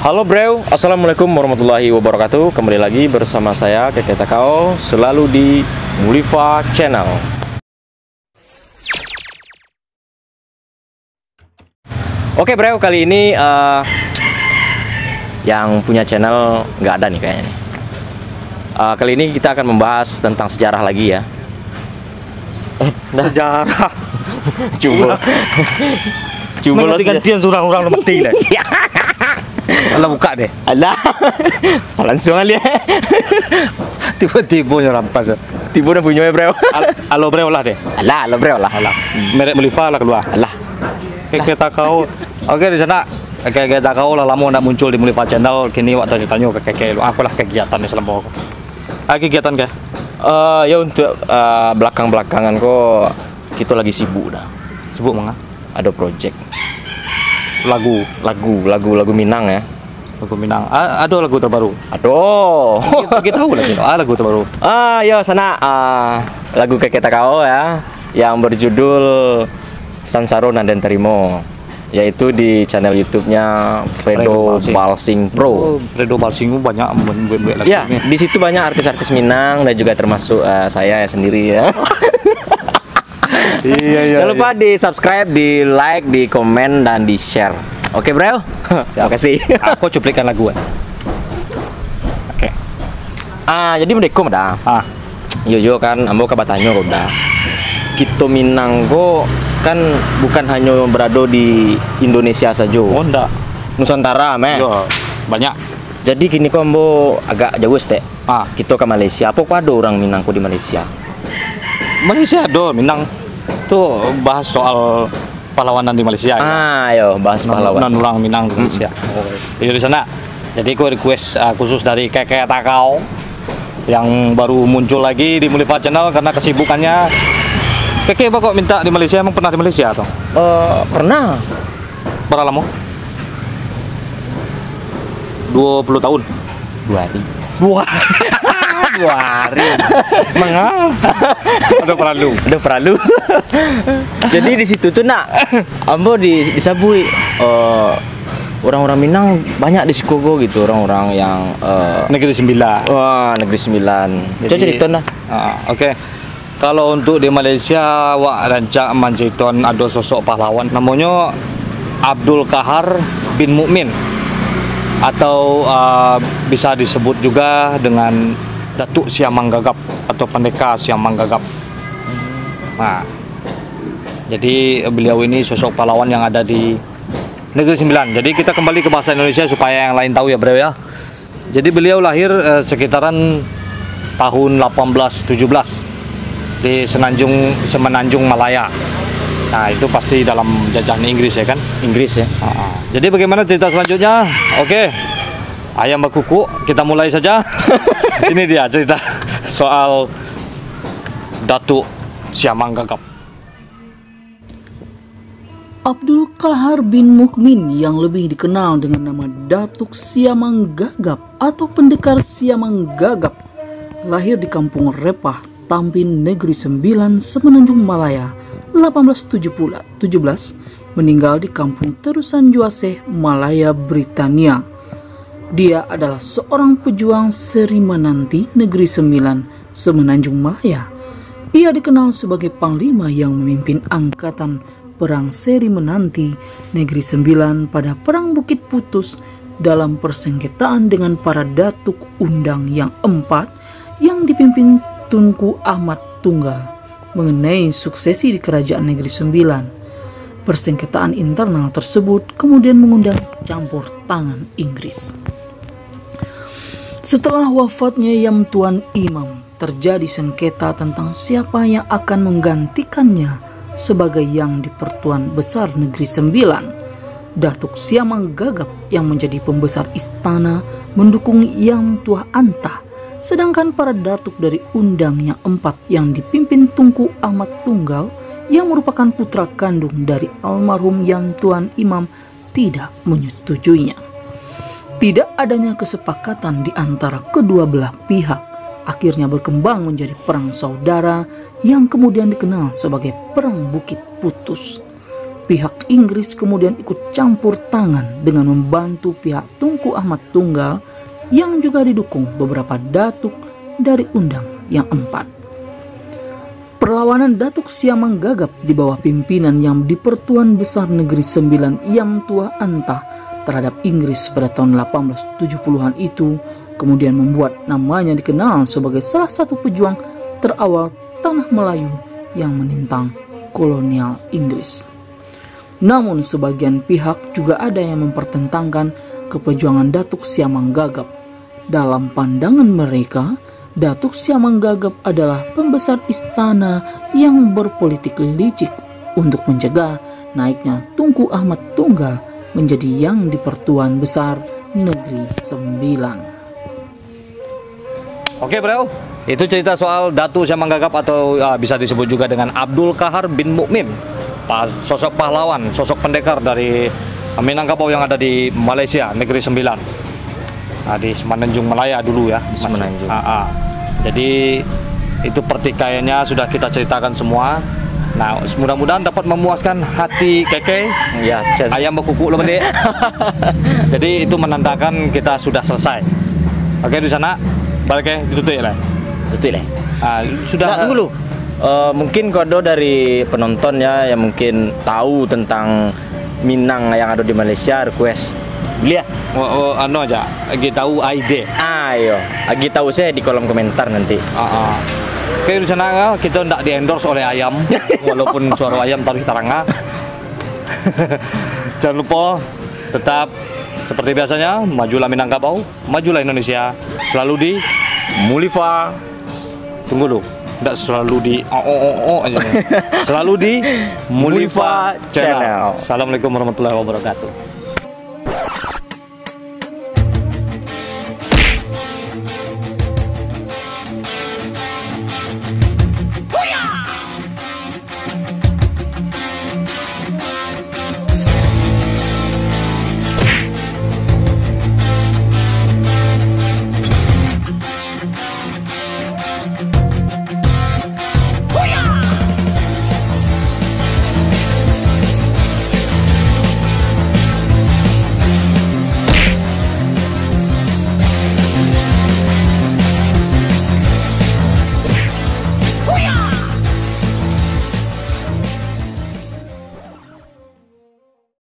Halo bro, assalamualaikum warahmatullahi wabarakatuh. Kembali lagi bersama saya Keke Takao, selalu di Mulifa Channel. Oke bro, kali ini yang punya channel nggak ada nih kayaknya nih. Kali ini kita akan membahas tentang sejarah lagi ya. Sejarah. Coba lo gantian surang-urang mati deh. Alah buka deh. Alah, langsung aja. Tiba-tiba nyerampas. Tiba udah punya bro. Alo bro lah deh. Alah bro lah. Merek Mulifa lah keluar. Alah. Keke Takao. Oke di sana. Keke Takao lah lama ndak muncul di Mulifa Channel. Kini waktu ditanya ke Keke lu. Aku lah kegiatan selama aku. Kegiatan ke? Ya untuk belakang-belakangan kok kita lagi sibuk dah. Sibuk mana? Ada project Lagu lagu Minang ya. Lagu Minang. Ada lagu terbaru. Aduh. Kita tahu lagi. Lagu terbaru. Ya sana lagu Keke Takao ya yang berjudul Sansaro Naden Terimo, yaitu di channel YouTube-nya Fredo Balsing Pro. Fredo Balsing banyak membuat lagu. Ya, di situ banyak artis-artis Minang dan juga termasuk saya sendiri ya. Iya. Jangan lupa di subscribe, di like, di komen, dan di share. Oke bro. Terima kasih. Aku cuplikan lagu. Oke. Jadi mendekom dah. Yo kan, ambo kabatanyo kok dah. Kita Minang kok kan bukan hanya berada di Indonesia saja. Oh enggak. Nusantara meh. Yo, banyak. Jadi gini kok ambo agak jauh teh. Kita ke Malaysia. Apa kok ada orang Minang kok di Malaysia? Malaysia ada Minang. Tuh bahas soal pahlawanan di Malaysia. Yo bahas pahlawan. Orang Minang di Malaysia. Di sana. Jadi aku request khusus dari Keke Takao yang baru muncul lagi di Mulifa Channel karena kesibukannya. Keke apa kok minta di Malaysia? Emang pernah di Malaysia atau? Pernah. Berapa lama? 20 tahun. 2 hari. 2 hari. Mengapa? Ada perlu. Jadi di situ tuh nak, ambo disabui orang-orang Minang banyak di Sikogo gitu, orang-orang yang Negeri Sembilan. Wah, Negeri Sembilan. Coba cerita nah. Oke. Kalau untuk di Malaysia, Wak Rancak Manjaiton ada sosok pahlawan namanya Abdul Kahar bin Mukmin atau bisa disebut juga dengan Datuk Siamang Gagap atau Pendekar Siamang Gagap. Nah, jadi beliau ini sosok pahlawan yang ada di Negeri Sembilan. Jadi kita kembali ke bahasa Indonesia supaya yang lain tahu ya bro ya. Jadi beliau lahir sekitaran tahun 1817 di Semenanjung Malaya. Nah itu pasti dalam jajahan Inggris ya kan? Inggris ya. Jadi bagaimana cerita selanjutnya? Oke, ayam berkuku, kita mulai saja. Ini dia cerita soal Datuk Siamang Gagap. Abdul Kahar bin Mukmin yang lebih dikenal dengan nama Datuk Siamang Gagap atau Pendekar Siamang Gagap lahir di Kampung Repah, Tampin, Negeri Sembilan, Semenanjung Malaya, 1817, meninggal di Kampung Terusan Juaseh, Malaya, Britania. Dia adalah seorang pejuang Seri Menanti Negeri Sembilan, Semenanjung Malaya. Ia dikenal sebagai panglima yang memimpin angkatan Perang Seri Menanti Negeri Sembilan pada Perang Bukit Putus dalam persengketaan dengan para Datuk Undang yang 4 yang dipimpin Tunku Ahmad Tunggal mengenai suksesi di Kerajaan Negeri Sembilan. Persengketaan internal tersebut kemudian mengundang campur tangan Inggris. Setelah wafatnya Yam Tuan Imam, terjadi sengketa tentang siapa yang akan menggantikannya sebagai Yang di-Pertuan Besar Negeri Sembilan. Datuk Siamang Gagap yang menjadi pembesar istana mendukung Yang Tuah Antah, sedangkan para datuk dari Undang yang 4 yang dipimpin Tunku Ahmad Tunggal yang merupakan putra kandung dari almarhum Yang Tuan Imam tidak menyetujuinya. Tidak adanya kesepakatan di antara kedua belah pihak akhirnya berkembang menjadi perang saudara yang kemudian dikenal sebagai Perang Bukit Putus. Pihak Inggris kemudian ikut campur tangan dengan membantu pihak Tunku Tengku Ahmad Tunggal yang juga didukung beberapa datuk dari Undang yang 4. Perlawanan Datuk Siamang Gagap di bawah pimpinan yang di Pertuan Besar Negeri Sembilan Yang Tua Antah terhadap Inggris pada tahun 1870-an itu kemudian membuat namanya dikenal sebagai salah satu pejuang terawal tanah Melayu yang menentang kolonial Inggris. Namun sebagian pihak juga ada yang mempertentangkan keperjuangan Datuk Siamang Gagap. Dalam pandangan mereka, Datuk Siamang Gagap adalah pembesar istana yang berpolitik licik untuk mencegah naiknya Tungku Ahmad Tunggal menjadi yang di Pertuan Besar Negeri Sembilan. Oke bro, itu cerita soal Datuk Siamang Gagap atau bisa disebut juga dengan Abdul Kahar bin Mukmin, sosok pahlawan, sosok pendekar dari Minangkabau yang ada di Malaysia, Negeri Sembilan, di Semenanjung Malaya dulu ya. Semenanjung. Jadi itu pertikaiannya sudah kita ceritakan semua. Nah, mudah-mudahan dapat memuaskan hati Keke. Ya, ayam berkukuk loh Dek. Jadi itu menandakan kita sudah selesai. Oke, di sana balik ditutup lah. Betul lah. Sudah. Nah, tunggu dulu. Mungkin kodo dari penonton ya yang mungkin tahu tentang Minang yang ada di Malaysia, request beli ya. Anu aja, lagi tahu ide. Ayo, lagi tahu saya di kolom komentar nanti. Oke, di sana kita tidak di-endorse oleh ayam, walaupun suara ayam taruh taranga. Jangan lupa tetap seperti biasanya, majulah Minangkabau, majulah Indonesia, selalu di Mulifa. Tunggu dulu. Tidak selalu di aja. Selalu di Mulifa Channel. Assalamualaikum warahmatullahi wabarakatuh.